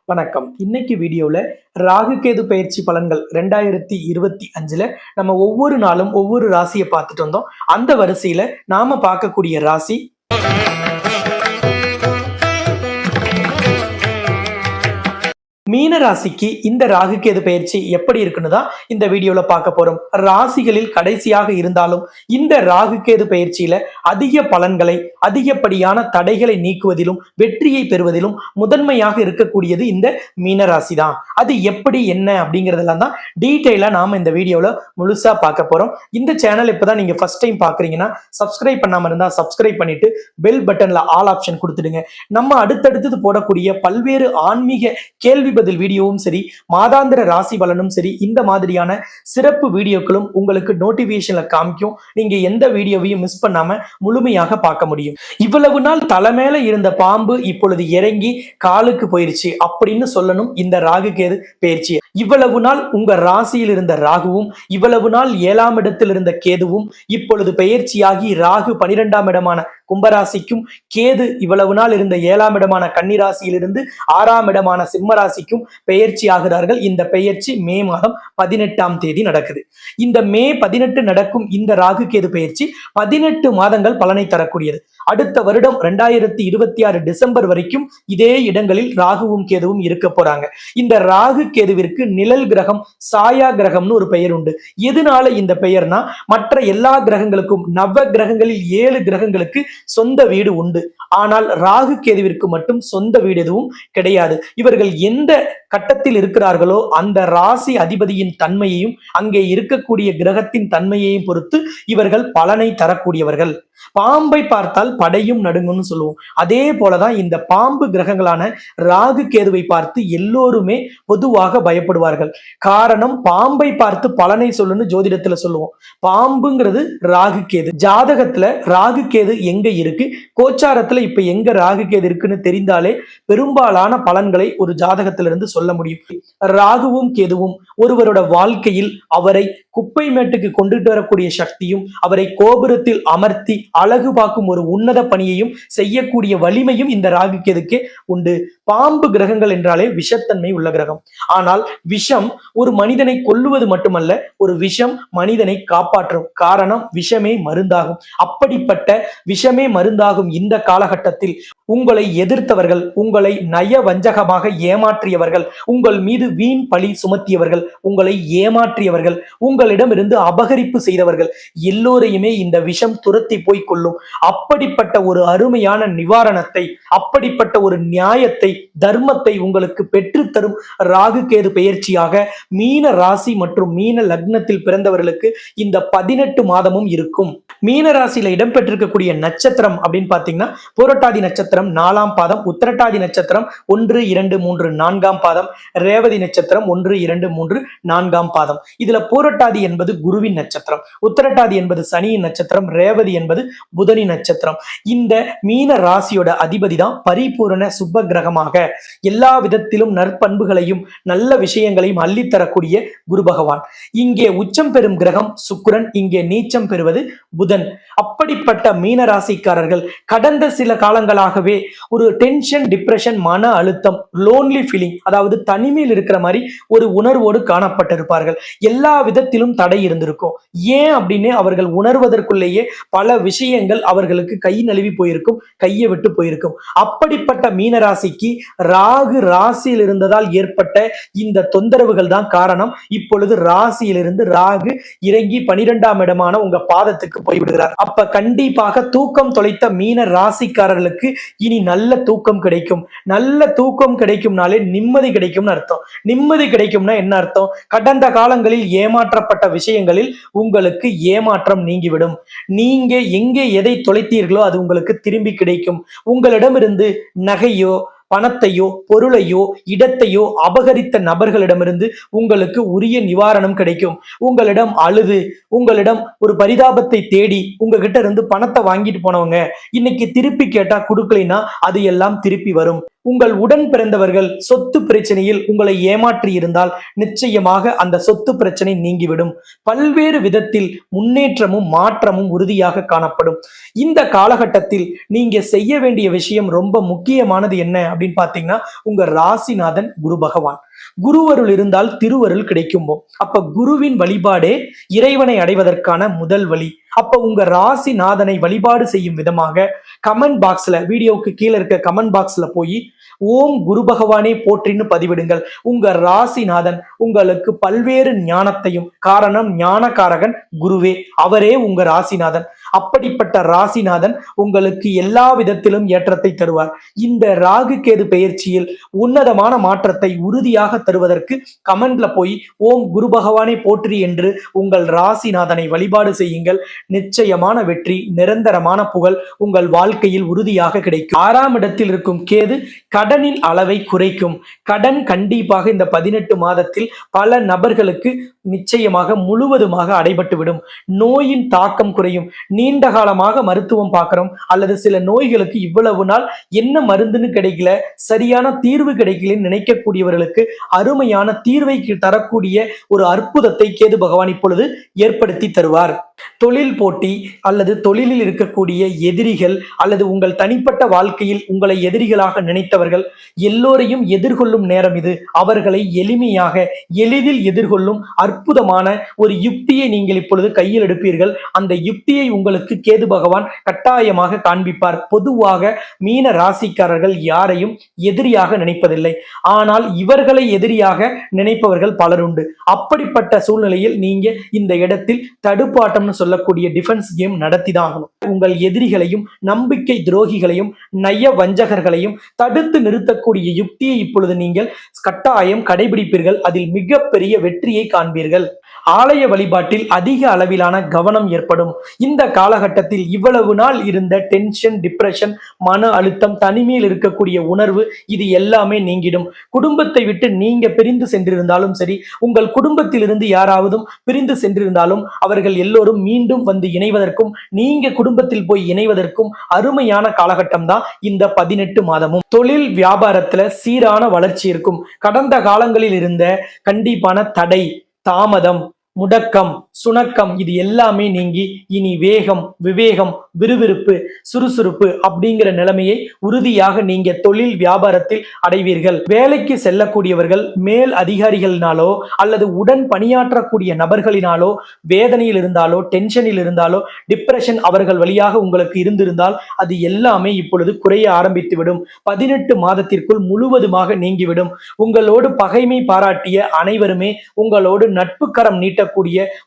வணக்கம். இன்னைக்கு வீடியோல ராகு கேது பயிற்சி பலன்கள் 2025ல நம்ம ஒவ்வொரு நாளும் ஒவ்வொரு ராசியை பார்த்துட்டு வந்தோம். அந்த வரிசையில நாம பார்க்கக்கூடிய ராசி மீன ராசிக்கு இந்த ராகு கேது பயிற்சி எப்படி இருக்குன்னு தான் இந்த வீடியோல பார்க்க போறோம். ராசிகளில் கடைசியாக இருந்தாலும் இந்த ராகு கேது பயிற்சியில அதிக பலன்களை, அதிகப்படியான தடைகளை நீக்குவதிலும் வெற்றியை பெறுவதிலும் முதன்மையாக இருக்கக்கூடியது இந்த மீன ராசி தான். அது எப்படி என்ன அப்படிங்கறதெல்லாம் தான் டீட்டெயிலா நாம இந்த வீடியோல முழுசா பார்க்க போறோம். இந்த சேனல் இப்பதான் நீங்க ஃபர்ஸ்ட் டைம் பாக்குறீங்கன்னா சப்ஸ்கிரைப் பண்ணாம இருந்தா சப்ஸ்கிரைப் பண்ணிட்டு பெல் பட்டன்ல ஆல் ஆப்ஷன் கொடுத்துடுங்க. நம்ம அடுத்தடுத்து போடக்கூடிய பல்வேறு ஆன்மீக கேள்வி பதில் வீடியோவும் சரி, மாதாந்திர ராசி பலனும் சரி, இந்த மாதிரியான சிறப்பு வீடியோக்களும் உங்களுக்கு நோட்டிபிகேஷன்ல காமிக்கும். நீங்க எந்த வீடியோவையும் மிஸ் பண்ணாம முழுமையாக பார்க்க முடியும். இவ்வளவு நாள் தலைமையில இருந்த பாம்பு இப்பொழுது இறங்கி காலுக்கு போயிருச்சு அப்படின்னு சொல்லணும் இந்த ராகு கேது பயிற்சி. இவ்வளவு நாள் உங்க ராசியில் இருந்த ராகுவும், இவ்வளவு நாள் 7ஆம் இடத்தில் இருந்த கேதுவும் இப்பொழுது பயிற்சியாகி ராகு 12ஆம் இடமான கும்பராசிக்கும், கேது இவ்வளவு நாள் இருந்த 7ஆம் இடமான கன்னிராசியிலிருந்து 6ஆம் இடமான சிம்ம ராசிக்கும் பெயர்ச்சி ஆகிறார்கள். இந்த பெயர்ச்சி மே மாதம் 18ஆம் தேதி நடக்குது. இந்த மே 18 நடக்கும் இந்த ராகு கேது பெயர்ச்சி 18 மாதங்கள் பலனை தரக்கூடியது. அடுத்த வருடம் 2026 டிசம்பர் வரைக்கும் இதே இடங்களில் ராகுவும் கேதுவும் இருக்க போறாங்க. இந்த ராகு கேதுவிற்கு நிழல் கிரகம், சாயா கிரகம்னு ஒரு பெயர் உண்டு. எதனால இந்த பெயர்னா, மற்ற எல்லா கிரகங்களுக்கும் நவ கிரகங்களில் 7 கிரகங்களுக்கு சொந்த வீடு உண்டு. ஆனால் ராகு கேதுவிற்கு மட்டும் சொந்த வீடு எதுவும் கிடையாது. இவர்கள் எந்த கட்டத்தில் இருக்கிறார்களோ அந்த ராசி அதிபதியின் தன்மையையும் அங்கே இருக்கக்கூடிய கிரகத்தின் தன்மையையும் பொறுத்து இவர்கள் பலனை தரக்கூடியவர்கள். பாம்பை பார்த்தால் படையும் நடுங்கும்னு சொல்லுவோம். அதே போலதான் இந்த பாம்பு கிரகங்களான ராகு கேதுவை பார்த்து எல்லோருமே பொதுவாக பயப்படுவார்கள். காரணம், பாம்பை பார்த்து பலனை சொல்லுன்னு ஜோதிடத்துல சொல்லுவோம். பாம்புங்கிறது ராகு கேது. ஜாதகத்துல ராகு கேது எங்க இருக்கு, கோச்சாரத்துல இப்ப எங்க ராகு கேது இருக்குன்னு தெரிந்தாலே பெரும்பாலான பலன்களை ஒரு ஜாதகத்திலிருந்து சொல்ல முடியும். ராகுவும் கேதுவும் ஒருவரோட வாழ்க்கையில் அவரை குப்பை மேட்டுக்கு கொண்டுட்டு வரக்கூடிய சக்தியும், அவரை கோபுரத்தில் அமர்த்தி அழகு பார்க்கும் ஒரு உன்னத பணியையும் செய்யக்கூடிய வலிமையும் இந்த ராகு கேதுக்கே உண்டு. பாம்பு கிரகங்கள் என்றாலே விஷத்தன்மை உள்ள கிரகம். ஆனால் விஷம் ஒரு மனிதனை கொல்லுவது மட்டுமல்ல, ஒரு விஷம் மனிதனை காப்பாற்றும். காரணம், விஷமே மருந்தாகும். அப்படிப்பட்ட விஷமே மருந்தாகும் இந்த காலகட்டத்தில் உங்களை எதிர்த்தவர்கள், உங்களை நய வஞ்சகமாக ஏமாற்றியவர்கள், உங்கள் மீது வீண் பழி சுமத்தியவர்கள், உங்களை ஏமாற்றியவர்கள், உங்களிடமிருந்து அபகரிப்பு செய்தவர்கள் எல்லோரையுமே இந்த விஷம் துரத்தி போய் கொள்ளும். அப்படிப்பட்ட ஒரு அருமையான நிவாரணத்தை, அப்படிப்பட்ட ஒரு நியாயத்தை, தர்மத்தை உங்களுக்கு பெற்றுத்தரும் ராகு கேது பெயர்ச்சியாக மீன ராசி மற்றும் மீன லக்னத்தில் பிறந்தவர்களுக்கு இந்த 18 மாதமும் இருக்கும். மீன ராசியில இடம்பெற்றிருக்கக்கூடிய நட்சத்திரம் அப்படின்னு பாத்தீங்கன்னா, புரட்டாதி நட்சத்திரம் 4ஆம் பாதம், உத்திரட்டாதி நட்சத்திரம் 1, 2, 3, 4ஆம் பாதம், ரேவதி நட்சத்திரம் 1, 2, 3, 4ஆம் பாதம். இதுல புரட்டாதி என்பது குருவின் நட்சத்திரம், உத்திரட்டாதி என்பது சனியின் நட்சத்திரம், ரேவதி என்பது புதனின் நட்சத்திரம். இந்த மீன ராசியோட அதிபதி தான் பரிபூரண சுப கிரகமாக எல்லா விதத்திலும் நற்பண்புகளையும் நல்ல விஷயங்களையும் அள்ளித்தரக்கூடிய குரு பகவான். இங்கே உச்சம் பெறும் கிரகம் சுக்கிரன், இங்கே நீச்சம் பெறுவது புதன். அப்படிப்பட்ட மீன ராசிக்காரர்கள் கடந்த சில காலங்களாகவே ஒரு டென்ஷன், டிப்ரெஷன், மன அழுத்தம், லோன்லி ஃபீலிங், அதாவது தனிமையில் இருக்கிற மாதிரி ஒரு உணர்வோடு காணப்பட்டிருப்பார்கள். எல்லா விதத்திலும் தடை இருந்திருக்கும். ஏன் அப்படின்னு அவர்கள் உணர்வதற்குள்ளேயே பல விஷயங்கள் அவர்களுக்கு கை நழுவி போயிருக்கும், கையை விட்டு போயிருக்கும். அப்படிப்பட்ட மீனராசிக்கு ராகு ராசியில் இருந்ததால் ஏற்பட்ட இந்த தொந்தரவுகள் தான் காரணம். இப்பொழுது ராசியிலிருந்து ராகு இறங்கி 12ஆம் இடமான உங்க பாதத்துக்கு போய்விடுகிறார். அப்ப கண்டிப்பாக தூக்கம் தொலைத்த மீன ராசிக்காரர்களுக்கு இனி நல்ல தூக்கம் கிடைக்கும். நல்ல தூக்கம் கிடைக்கும்னாலே நிம்மதி கிடைக்கும்னு அர்த்தம். நிம்மதி கிடைக்கும்னா என்ன அர்த்தம்? கடந்த காலங்களில் ஏமாற்றப்பட்ட விஷயங்களில் உங்களுக்கு ஏமாற்றம் நீங்கிவிடும். நீங்க எங்கே எதை தொலைத்தீர்களோ அது உங்களுக்கு திரும்பி கிடைக்கும். உங்களிடமிருந்து நகையோ, பணத்தையோ, பொருளையோ, இடத்தையோ அபகரித்த நபர்களிடமிருந்து உங்களுக்கு உரிய நிவாரணம் கிடைக்கும். உங்களிடம் அழுது, உங்களிடம் ஒரு பரிதாபத்தை தேடி உங்ககிட்ட இருந்து பணத்தை வாங்கிட்டு போனவங்க இன்னைக்கு திருப்பி கேட்டா கொடுக்கலைன்னா அது எல்லாம் திருப்பி வரும். உங்கள் உடன் பிறந்தவர்கள் சொத்து பிரச்சனையில் உங்களை ஏமாற்றி இருந்தால் நிச்சயமாக அந்த சொத்து பிரச்சனை நீங்கிவிடும். பல்வேறு விதத்தில் முன்னேற்றமும் மாற்றமும் உறுதியாக காணப்படும். இந்த காலகட்டத்தில் நீங்க செய்ய வேண்டிய விஷயம் ரொம்ப முக்கியமானது என்ன அப்படின்னு பாத்தீங்கன்னா, உங்க ராசிநாதன் குரு பகவான். குருவருள் இருந்தால் திருவருள் கிடைக்குமோ. அப்ப குருவின் வழிபாடே இறைவனை அடைவதற்கான முதல் வழி. அப்ப உங்க ராசிநாதனை வழிபாடு செய்யும் விதமாக கமெண்ட் பாக்ஸ்ல, வீடியோவுக்கு கீழே இருக்க கமெண்ட் பாக்ஸ்ல போய் ஓம் குரு பகவானே போற்றின்னு பதிவிடுங்கள். உங்க ராசிநாதன் உங்களுக்கு பல்வேறு ஞானத்தையும், காரணம் ஞானகாரகன் குருவே, அவரே உங்க ராசிநாதன். அப்படிப்பட்ட ராசிநாதன் உங்களுக்கு எல்லா விதத்திலும் ஏற்றத்தை தருவார். இந்த ராகு கேது பெயர்ச்சியில் உன்னதமான மாற்றத்தை உறுதியாக தருவதற்கு கமெண்ட்ல போய் ஓம் குரு பகவானே போற்றி என்று உங்கள் ராசிநாதனை வழிபாடு செய்யுங்கள். நிச்சயமான வெற்றி, நிரந்தரமான புகழ் உங்கள் வாழ்க்கையில் உறுதியாக கிடைக்கும். 6ஆம் இடத்தில் இருக்கும் கேது கடனின் அளவை குறைக்கும். கடன் கண்டிப்பாக இந்த 18 மாதத்தில் பல நபர்களுக்கு நிச்சயமாக முழுவதுமாக அடைபட்டுவிடும். நோயின் தாக்கம் குறையும். நீண்ட காலமாக மருத்துவம் பார்க்கிறோம், அல்லது சில நோய்களுக்கு இவ்வளவு நாள் என்ன மருந்துன்னு கிடைக்கல, சரியான தீர்வு கிடைக்கலன்னு நினைக்கக்கூடியவர்களுக்கு அருமையான தீர்வை தரக்கூடிய ஒரு அற்புதத்தை கேது பகவான் இப்பொழுது ஏற்படுத்தி தருவார். தொழில் போட்டி அல்லது தொழிலில் இருக்கக்கூடிய எதிரிகள், அல்லது உங்கள் தனிப்பட்ட வாழ்க்கையில் உங்களை எதிரிகளாக நினைத்தவர்கள் எல்லோரையும் எதிர்கொள்ளும் நேரம் இது. அவர்களை எளிமையாக எளிதில் எதிர்கொள்ளும் அற்புதமான ஒரு யுக்தியை நீங்கள் இப்பொழுது கையில் எடுப்பீர்கள். அந்த யுக்தியை உங்களுக்கு கேது பகவான் கட்டாயமாக காண்பிப்பார். பொதுவாக மீன ராசிக்காரர்கள் யாரையும் எதிரியாக நினைப்பதில்லை, ஆனால் இவர்களை எதிரியாக நினைப்பவர்கள் பலருண்டு. அப்படிப்பட்ட சூழ்நிலையில் நீங்க இந்த இடத்தில் தடுப்பாட்டம்னு சொல்லக்கூடிய டிஃபென்ஸ் கேம் நடத்திதான் ஆகணும். உங்கள் எதிரிகளையும் நம்பிக்கை துரோகிகளையும் நய வஞ்சகர்களையும் தடுத்து நிறுத்தக்கூடிய யுக்தியை இப்பொழுது நீங்கள் கட்டாயம் கடைபிடிப்பீர்கள். அதில் மிகப்பெரிய வெற்றியை காண்பீர்கள். ஆலய வழிபாட்டில் அதிக அளவிலான கவனம் ஏற்படும். இந்த காலகட்டத்தில் இவ்வளவு நாள் இருந்த டென்ஷன், டிப்ரெஷன், மன அழுத்தம், தனிமையில் இருக்கக்கூடிய உணர்வு, இது எல்லாமே நீங்கிடும். குடும்பத்தை விட்டு நீங்க பிரிந்து சென்றிருந்தாலும் சரி, உங்கள் குடும்பத்தில் இருந்து யாராவது பிரிந்து சென்றிருந்தாலும் அவர்கள் எல்லோரும் மீண்டும் வந்து இணைவதற்கும், நீங்க குடும்பத்தில் போய் இணைவதற்கும் அருமையான காலகட்டம் தான் இந்த 18 மாதமும். தொழில் வியாபாரத்துல சீரான வளர்ச்சி இருக்கும். கடந்த காலங்களில் இருந்த கண்டிப்பான தடை, தாமதம், முடக்கம், சுணக்கம், இது எல்லாமே நீங்கி இனி வேகம், விவேகம், விறுவிறுப்பு, சுறுசுறுப்பு அப்படிங்கிற நிலைமையை உறுதியாக நீங்க தொழில் வியாபாரத்தில் அடைவீர்கள். வேலைக்கு செல்லக்கூடியவர்கள் மேல் அதிகாரிகளினாலோ அல்லது உடன் பணியாற்றக்கூடிய நபர்களினாலோ வேதனையில் இருந்தாலோ, டென்ஷனில் இருந்தாலோ, டிப்ரெஷன் அவர்கள் வழியாக உங்களுக்கு இருந்திருந்தால் அது எல்லாமே இப்பொழுது குறைய ஆரம்பித்துவிடும். 18 மாதத்திற்குள் முழுவதுமாக நீங்கிவிடும். உங்களோடு பகைமை பாராட்டிய அனைவருமே உங்களோடு நட்பு கரம் நீட்ட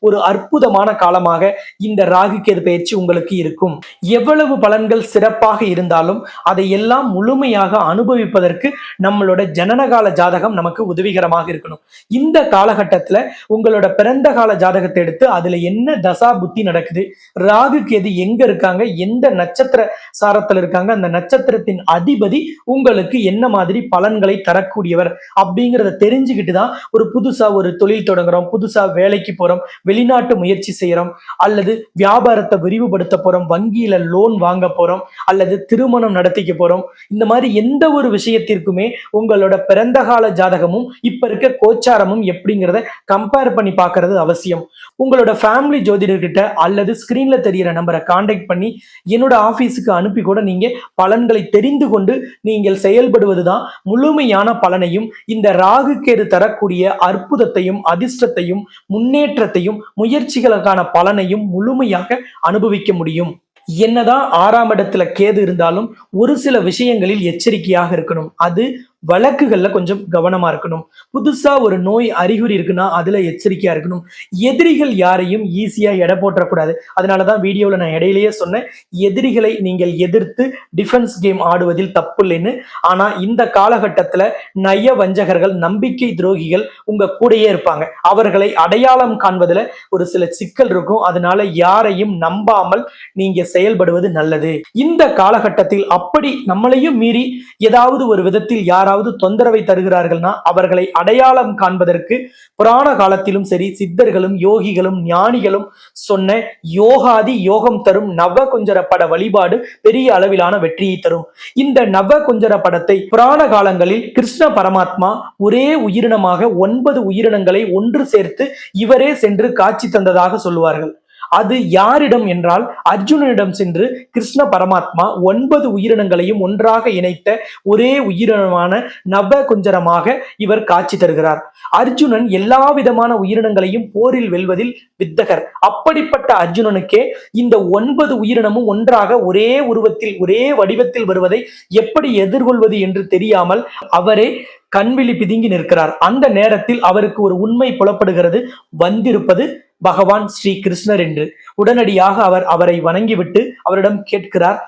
ஒரு அற்புதமான காலமாக இந்த ராகு கேது பயிற்சி உங்களுக்கு இருக்கும். எவ்வளவு பலன்கள் சிறப்பாக இருந்தாலும் அதையெல்லாம் முழுமையாக அனுபவிப்பதற்கு நம்மளோட ஜனனகால ஜாதகம் நமக்கு உதவிகரமாக இருக்கணும். இந்த காலகட்டத்தில் உங்களோட பிறந்த கால ஜாதகத்தை எடுத்து அதுல என்ன தசா புத்தி நடக்குது, ராகு கேது எங்க இருக்காங்க, எந்த நட்சத்திர சாரத்தில் இருக்காங்க, அந்த நட்சத்திரத்தின் அதிபதி உங்களுக்கு என்ன மாதிரி பலன்களை தரக்கூடியவர் அப்படிங்கிறத தெரிஞ்சுக்கிட்டு தான் புதுசா ஒரு தொழில் தொடங்குறோம், புதுசா வேலைக்கு போறோம், வெளிநாட்டு முயற்சி செய்யறோம், அல்லது வியாபாரத்தை விரிவுபடுத்த போறோம், வங்கியில லோன் வாங்க போறோம், அல்லது திருமணம் நடத்திக்க போறோம். இந்த மாதிரி எந்த ஒரு விஷயத்திற்குமே உங்களோட பிறந்த கால ஜாதகமும் இப்ப இருக்க கோச்சாரமும் எப்படிங்கிறத கம்பேர் பண்ணி பார்க்கறது அவசியம். உங்களோட ஃபேமிலி ஜோதிடர்கிட்ட அல்லது ஸ்கிரீன்ல தெரியிற நம்பரை கான்டாக்ட் பண்ணி என்னோட ஆபீஸுக்கு அனுப்பி கூட நீங்க பலன்களை தெரிந்து கொண்டு நீங்கள் செயல்படுவதுதான் முழுமையான பலனையும், இந்த ராகு கேது தரக்கூடிய அற்புதத்தையும் அதிர்ஷ்டத்தையும் முன்னேற்றத்தையும் முயற்சிகளுக்கான பலனையும் முழுமையாக அனுபவிக்க முடியும். என்னதான் 6ஆம் இடத்துல கேது இருந்தாலும் ஒரு சில விஷயங்களில் எச்சரிக்கையாக இருக்கணும். அது வழக்குகள்ல கொஞ்சம் கவனமா இருக்கணும். புதுசா ஒரு நோய் அறிகுறி இருக்குன்னா அதுல எச்சரிக்கையா இருக்கணும். எதிரிகள் யாரையும் ஈஸியா எடை போட்டக்கூடாது. அதனாலதான் வீடியோல நான் இடையிலேயே சொன்னேன், எதிரிகளை நீங்கள் எதிர்த்து டிஃபென்ஸ் கேம் ஆடுவதில் தப்பு இல்லைன்னு. ஆனா இந்த காலகட்டத்துல நய வஞ்சகர்கள், நம்பிக்கை துரோகிகள் உங்க கூடயே இருப்பாங்க. அவர்களை அடையாளம் காண்பதுல ஒரு சில சிக்கல் இருக்கும். அதனால யாரையும் நம்பாமல் நீங்க செயல்படுவது நல்லது. இந்த காலகட்டத்தில் அப்படி நம்மளையும் மீறி ஏதாவது ஒரு விதத்தில் யார் யாராவது தொந்தரவை தருகிறார்கள்னா அவர்களை அடையாளம் காண்பதற்கு புராண காலத்திலும் சரி சித்தர்களும் யோகிகளும் ஞானிகளும் சொன்ன யோகாதி யோகம் தரும் நவ குஞ்சர பட வழிபாடு பெரிய அளவிலான வெற்றியை தரும். இந்த நவ குஞ்சர படத்தை புராண காலங்களில் கிருஷ்ண பரமாத்மா ஒரே உயிரினமாக 9 உயிரினங்களை ஒன்று சேர்த்து இவரே சென்று காட்சி தந்ததாக சொல்லுவார்கள். அது யாரிடம் என்றால் அர்ஜுனனிடம் சென்று கிருஷ்ண பரமாத்மா 9 உயிரினங்களையும் ஒன்றாக இணைத்த ஒரே உயிரினமான நவ குஞ்சரமாக இவர் காட்சி தருகிறார். அர்ஜுனன் எல்லா விதமான உயிரினங்களையும் போரில் வெல்வதில் வித்தகர். அப்படிப்பட்ட அர்ஜுனனுக்கே இந்த 9 உயிரினமும் ஒன்றாக ஒரே உருவத்தில் ஒரே வடிவத்தில் வருவதை எப்படி எதிர்கொள்வது என்று தெரியாமல் அவரே கண்விழி பிதுங்கி நிற்கிறார். அந்த நேரத்தில் அவருக்கு ஒரு உண்மை புலப்படுகிறது, வந்திருப்பது பகவான் ஸ்ரீ கிருஷ்ணர் என்று. உடனடியாக அவர் அவரை வணங்கிவிட்டு அவரிடம் கேட்கிறார்,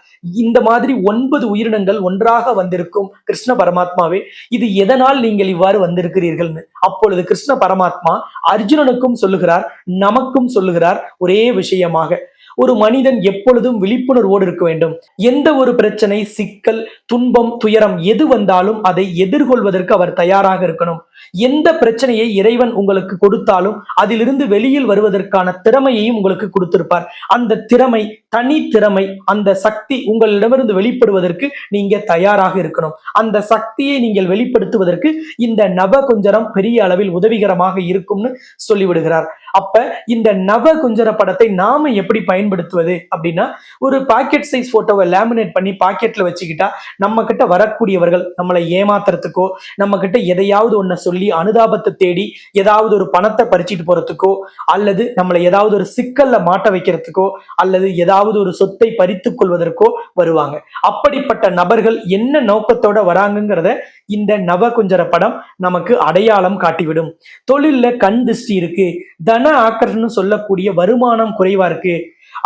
இந்த மாதிரி 9 உயிரினங்கள் ஒன்றாக வந்திருக்கும் கிருஷ்ண பரமாத்மாவே, இது எதனால் நீங்கள் இவ்வாறு வந்திருக்கிறீர்கள்னு. அப்பொழுது கிருஷ்ண பரமாத்மா அர்ஜுனனுக்கும் சொல்லுகிறார், நமக்கும் சொல்லுகிறார் ஒரே விஷயமாக. ஒரு மனிதன் எப்பொழுதும் விழிப்புணர்வோடு இருக்க வேண்டும். எந்த ஒரு பிரச்சனை, சிக்கல், துன்பம், துயரம் எது வந்தாலும் அதை எதிர்கொள்வதற்கு அவர் தயாராக இருக்கணும். எந்த பிரச்சனையை இறைவன் உங்களுக்கு கொடுத்தாலும் அதிலிருந்து வெளியில் வருவதற்கான திறமையையும் உங்களுக்கு கொடுத்திருப்பார். அந்த திறமை, தனி திறமை, அந்த சக்தி உங்களிடமிருந்து வெளிப்படுவதற்கு நீங்க தயாராக இருக்கணும். அந்த சக்தியை நீங்கள் வெளிப்படுத்துவதற்கு இந்த நவ குஞ்சரம் பெரிய அளவில் உதவிகரமாக இருக்கும்னு சொல்லிவிடுகிறார். அப்ப இந்த நவ குஞ்சர படத்தை நாம எப்படி பயன்படுத்துவது அப்படின்னா, ஒரு பாக்கெட் சைஸ் போட்டோவை லேமினேட் பண்ணி பாக்கெட்ல வச்சுக்கிட்டா நம்ம கிட்ட வரக்கூடியவர்கள் நம்மளை ஏமாத்துறதுக்கோ, நம்ம கிட்ட எதையாவது ஒன்ன சொல்லி அனுதாபத்தை தேடி ஏதாவது ஒரு பணத்தை பறிச்சிட்டு போறதுக்கோ, அல்லது நம்மளை ஏதாவது ஒரு சிக்கல்ல மாட்ட வைக்கிறதுக்கோ, அல்லது ஏதாவது ஒரு சொத்தை பறித்துக் கொள்வதற்கோ வருவாங்க. அப்படிப்பட்ட நபர்கள் என்ன நோக்கத்தோட வராங்கிறத இந்த நவ குஞ்சர படம் நமக்கு அடையாளம் காட்டிவிடும். தொழில்ல கண் திருஷ்டி இருக்கு, தன ஆக்கர்ஷணம் சொல்லக்கூடிய வருமானம் குறைவா இருக்கு,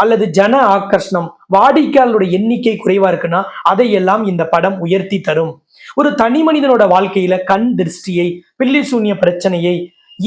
அல்லது ஜன ஆக்கர்ஷணம் வாடிக்கையாளருடைய எண்ணிக்கை குறைவா இருக்குன்னா அதையெல்லாம் இந்த படம் உயர்த்தி தரும். ஒரு தனி மனிதனோட வாழ்க்கையில கண் திருஷ்டியை, பில்லி சூன்ய பிரச்சனையை,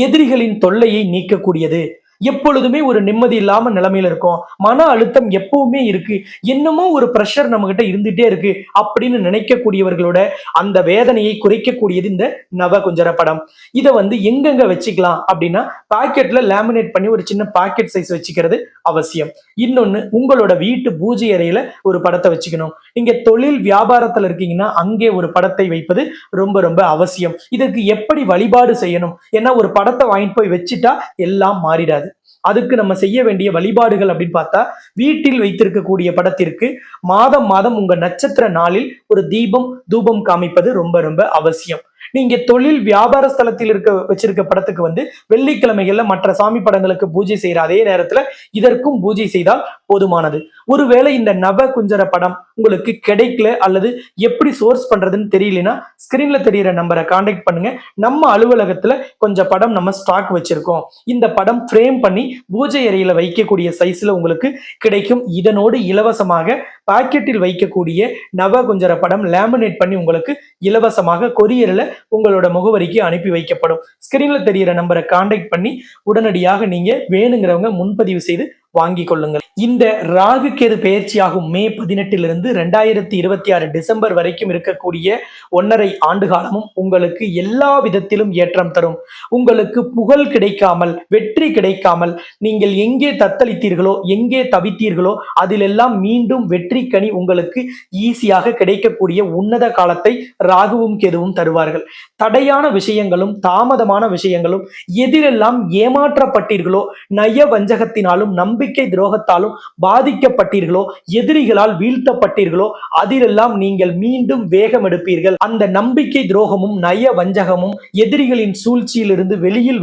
எதிரிகளின் தொல்லையை நீக்கக்கூடியது. எப்பொழுதுமே ஒரு நிம்மதி இல்லாம நிலைமையில இருக்கும், மன அழுத்தம் எப்பவுமே இருக்கு, என்னமோ ஒரு பிரஷர் நம்ம கிட்ட இருந்துட்டே இருக்கு அப்படின்னு நினைக்கக்கூடியவர்களோட அந்த வேதனையை குறைக்கக்கூடியது இந்த நவ குஞ்சர படம். இதை எங்கெங்க வச்சுக்கலாம் அப்படின்னா, பாக்கெட்ல லேமினேட் பண்ணி ஒரு சின்ன பாக்கெட் சைஸ் வச்சுக்கிறது அவசியம். இன்னொன்னு, உங்களோட வீட்டு பூஜை அறையில ஒரு படத்தை வச்சுக்கணும். நீங்க தொழில் வியாபாரத்துல இருக்கீங்கன்னா அங்கே ஒரு படத்தை வைப்பது ரொம்ப ரொம்ப அவசியம். இதற்கு எப்படி வழிபாடு செய்யணும்? ஏன்னா ஒரு படத்தை வாங்கிட்டு போய் வச்சுட்டா எல்லாம் மாறிடாது. அதுக்கு நம்ம செய்ய வேண்டிய வழிபாடுகள் அப்படின்னு பார்த்தா, வீட்டில் வைத்திருக்கக்கூடிய படத்திற்கு மாதம் மாதம் உங்க நட்சத்திர நாளில் ஒரு தீபம் தூபம் காமிப்பது ரொம்ப ரொம்ப அவசியம். நீங்க தொழில் வியாபார ஸ்தலத்தில் வச்சிருக்க படத்துக்கு வெள்ளிக்கிழமைகள்ல மற்ற சாமி படங்களுக்கு பூஜை செய்யற அதே நேரத்துல இதற்கும் பூஜை செய்தால் போதுமானது. ஒருவேளை இந்த நவ குஞ்சர படம் உங்களுக்கு கிடைக்கல அல்லது எப்படி சோர்ஸ் பண்றதுன்னு தெரியலனா, ஸ்கிரீன்ல தெரியற நம்பரை கான்டாக்ட் பண்ணுங்க. நம்ம அலுவலகத்துல கொஞ்சம் படம் நம்ம ஸ்டாக் வச்சிருக்கோம். இந்த படம் ஃப்ரேம் பண்ணி பூஜை அறையில வைக்கக்கூடிய சைஸ்ல உங்களுக்கு கிடைக்கும். இதனோடு இலவசமாக பாக்கெட்டில் வைக்கக்கூடிய நவ குஞ்சர படம் லேமினேட் பண்ணி உங்களுக்கு இலவசமாக கொரியர்ல உங்களோட முகவரிக்கு அனுப்பி வைக்கப்படும். ஸ்கிரீன்ல தெரிகிற நம்பரை கான்டாக்ட் பண்ணி உடனடியாக நீங்க வேணுங்கிறவங்க முன்பதிவு செய்து வாங்கிக் கொள்ளுங்கள். இந்த ராகு கேது பெயர்ச்சியாகும் மே 18 2026 டிசம்பர் வரைக்கும் இருக்கக்கூடிய 1.5 ஆண்டு காலமும் உங்களுக்கு எல்லா விதத்திலும் ஏற்றம் தரும். உங்களுக்கு புகழ் கிடைக்காமல், வெற்றி கிடைக்காமல், நீங்கள் எங்கே தத்தளித்தீர்களோ, எங்கே தவித்தீர்களோ அதிலெல்லாம் மீண்டும் வெற்றி கனி உங்களுக்கு ஈஸியாக கிடைக்கக்கூடிய உன்னத காலத்தை ராகுவும் கேதுவும் தருவார்கள். தடையான விஷயங்களும் தாமதமான விஷயங்களும், எதிலெல்லாம் ஏமாற்றப்பட்டீர்களோ, நய வஞ்சகத்தினாலும் நம்பிக்கை துரோகத்தாலும் பாதிக்கப்பட்டீர்களோ, எதிரிகளால் வீழ்த்தப்பட்டீர்களோ அதிலெல்லாம் நீங்கள் மீண்டும் வேகம் எடுப்பீர்கள். அந்த நம்பிக்கை துரோகமும் நய வஞ்சகமும் எதிரிகளின் சூழ்ச்சியிலிருந்து வெளியில்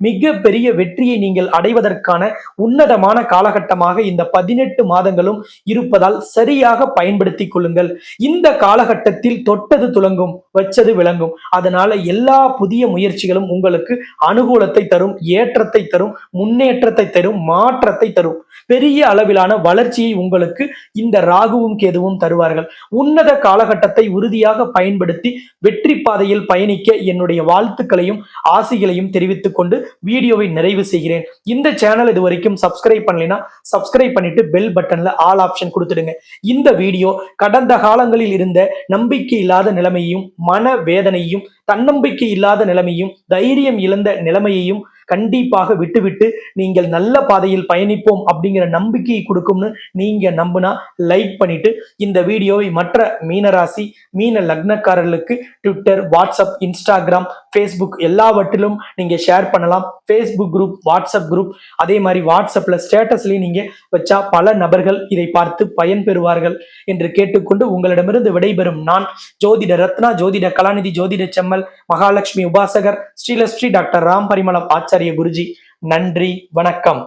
மிக பெரிய வெற்றியை நீங்கள் அடைவதற்கான உன்னதமான காலகட்டமாக இந்த 18 மாதங்களும் இருப்பதால் சரியாக பயன்படுத்திக் கொள்ளுங்கள். இந்த காலகட்டத்தில் தொட்டது துலங்கும், வச்சது விளங்கும். அதனால எல்லா புதிய முயற்சிகளும் உங்களுக்கு அனுகூலத்தை தரும், ஏற்றத்தை தரும், முன்னேற்றத்தை தரும், மாற்றத்தை தரும். தரும். பெரிய அளவிலான வளர்ச்சியை உங்களுக்கு இந்த ராகுவும் கேதுவும் தருவார்கள். உன்னத காலகட்டத்தை உறுதியாக பயன்படுத்தி வெற்றி பாதையில் பயணிக்க என்னுடைய வாழ்த்துக்களையும் ஆசிகளையும் தெரிவித்துக் கொண்டு வீடியோவை நிறைவு செய்கிறேன். இந்த சேனல் இது வரைக்கும் சப்ஸ்கிரைப் பண்ணலைன்னா சப்ஸ்கிரைப் பண்ணிட்டு பெல் பட்டன்ல ஆல் ஆப்ஷன் கொடுத்துடுங்க. இந்த வீடியோ கடந்த காலங்களில் இருந்த நம்பிக்கை இல்லாத நிலைமையையும், மன வேதனையும், தன்னம்பிக்கை இல்லாத நிலைமையும், தைரியம் இழந்த நிலைமையையும் கண்டிப்பாக விட்டுவிட்டு நீங்கள் நல்ல பாதையில் பயணிப்போம் அப்படிங்கிற நம்பிக்கையை கொடுக்கும்னு நீங்க நம்புனா லைக் பண்ணிட்டு இந்த வீடியோவை மற்ற மீனராசி மீன லக்னக்காரர்களுக்கு ட்விட்டர், வாட்ஸ்அப், இன்ஸ்டாகிராம், ஃபேஸ்புக் எல்லாவற்றிலும் நீங்க ஷேர் பண்ணலாம். ஃபேஸ்புக் குரூப், வாட்ஸ்அப் குரூப், அதே மாதிரி வாட்ஸ்அப்ல ஸ்டேட்டஸ்லயும் நீங்க வச்சா பல நபர்கள் இதை பார்த்து பயன்பெறுவார்கள் என்று கேட்டுக்கொண்டு உங்களிடமிருந்து விடைபெறும் நான் ஜோதிட ரத்னா, ஜோதிட கலாநிதி, ஜோதிட செம்மல், மகாலட்சுமி உபாசகர், ஸ்ரீலஸ்ரீ டாக்டர் ராம் பரிமளம் ஆச்சாரிய குருஜி. நன்றி, வணக்கம்.